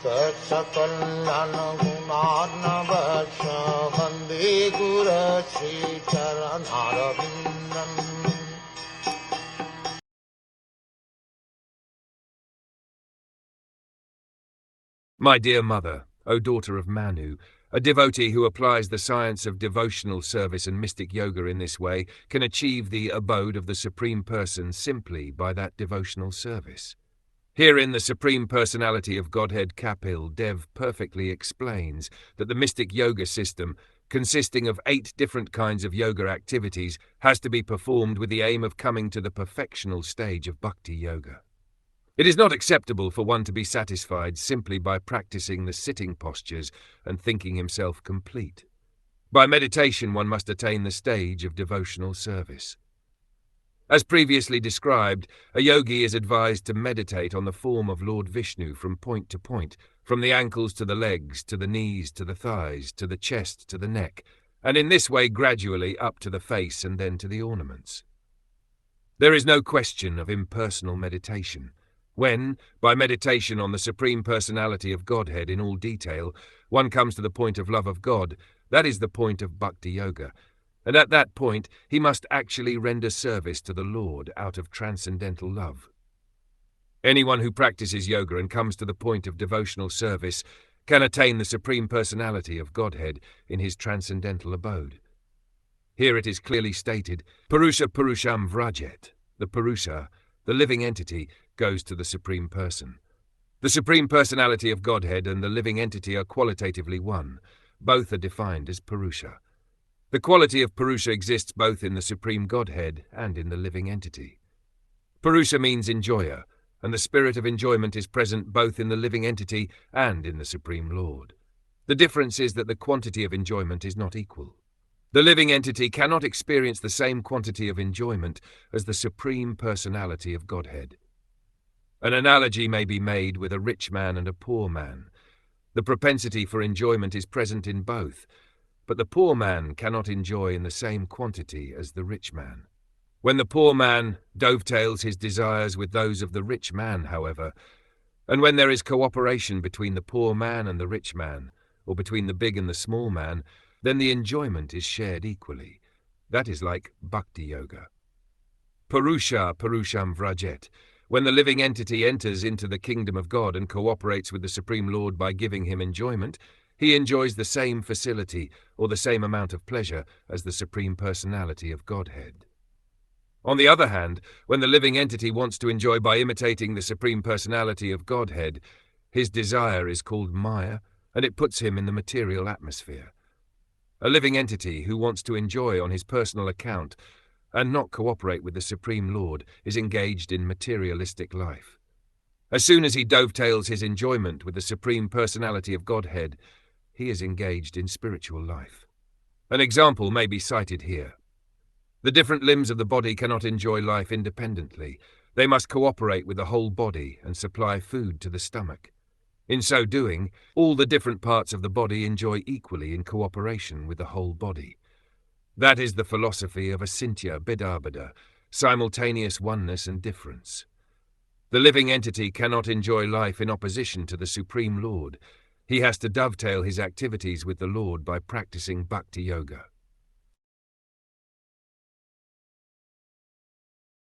Saksakallan gunarnavasya Vande Guru Sri Charanarvindam. My dear mother, O daughter of Manu, a devotee who applies the science of devotional service and mystic yoga in this way can achieve the abode of the Supreme Person simply by that devotional service. Herein the Supreme Personality of Godhead Kapil Dev perfectly explains that the mystic yoga system, consisting of 8 different kinds of yoga activities, has to be performed with the aim of coming to the perfectional stage of bhakti yoga. It is not acceptable for one to be satisfied simply by practicing the sitting postures and thinking himself complete. By meditation one must attain the stage of devotional service. As previously described, a yogi is advised to meditate on the form of Lord Vishnu from point to point, from the ankles to the legs, to the knees, to the thighs, to the chest, to the neck, and in this way gradually up to the face and then to the ornaments. There is no question of impersonal meditation. When, by meditation on the Supreme Personality of Godhead in all detail, one comes to the point of love of God, that is the point of bhakti yoga, and at that point he must actually render service to the Lord out of transcendental love. Anyone who practices yoga and comes to the point of devotional service can attain the Supreme Personality of Godhead in his transcendental abode. Here it is clearly stated, Purusha Purusham Vrajet, the Purusha, the living entity, goes to the Supreme Person. The Supreme Personality of Godhead and the living entity are qualitatively one. Both are defined as Purusha. The quality of Purusha exists both in the Supreme Godhead and in the living entity. Purusha means enjoyer, and the spirit of enjoyment is present both in the living entity and in the Supreme Lord. The difference is that the quantity of enjoyment is not equal. The living entity cannot experience the same quantity of enjoyment as the Supreme Personality of Godhead. An analogy may be made with a rich man and a poor man. The propensity for enjoyment is present in both, but the poor man cannot enjoy in the same quantity as the rich man. When the poor man dovetails his desires with those of the rich man, however, and when there is cooperation between the poor man and the rich man, or between the big and the small man, then the enjoyment is shared equally. That is like bhakti yoga. Purusha Purusham Vrajet. When the living entity enters into the kingdom of God and cooperates with the Supreme Lord by giving him enjoyment, he enjoys the same facility or the same amount of pleasure as the Supreme Personality of Godhead. On the other hand, when the living entity wants to enjoy by imitating the Supreme Personality of Godhead, his desire is called Maya, and it puts him in the material atmosphere. A living entity who wants to enjoy on his personal account and not cooperate with the Supreme Lord is engaged in materialistic life. As soon as he dovetails his enjoyment with the Supreme Personality of Godhead, he is engaged in spiritual life. An example may be cited here. The different limbs of the body cannot enjoy life independently. They must cooperate with the whole body and supply food to the stomach. In so doing, all the different parts of the body enjoy equally in cooperation with the whole body. That is the philosophy of asintya bhedabheda, simultaneous oneness and difference. The living entity cannot enjoy life in opposition to the Supreme Lord. He has to dovetail his activities with the Lord by practicing bhakti yoga.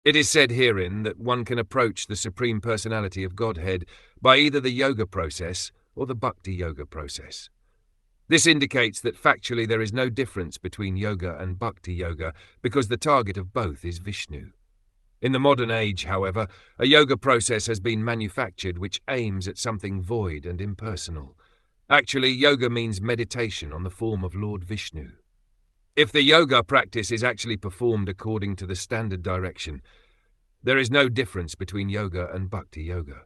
It is said herein that one can approach the Supreme Personality of Godhead by either the yoga process or the bhakti yoga process. This indicates that factually there is no difference between yoga and bhakti yoga because the target of both is Vishnu. In the modern age, however, a yoga process has been manufactured which aims at something void and impersonal. Actually, yoga means meditation on the form of Lord Vishnu. If the yoga practice is actually performed according to the standard direction, there is no difference between yoga and bhakti yoga.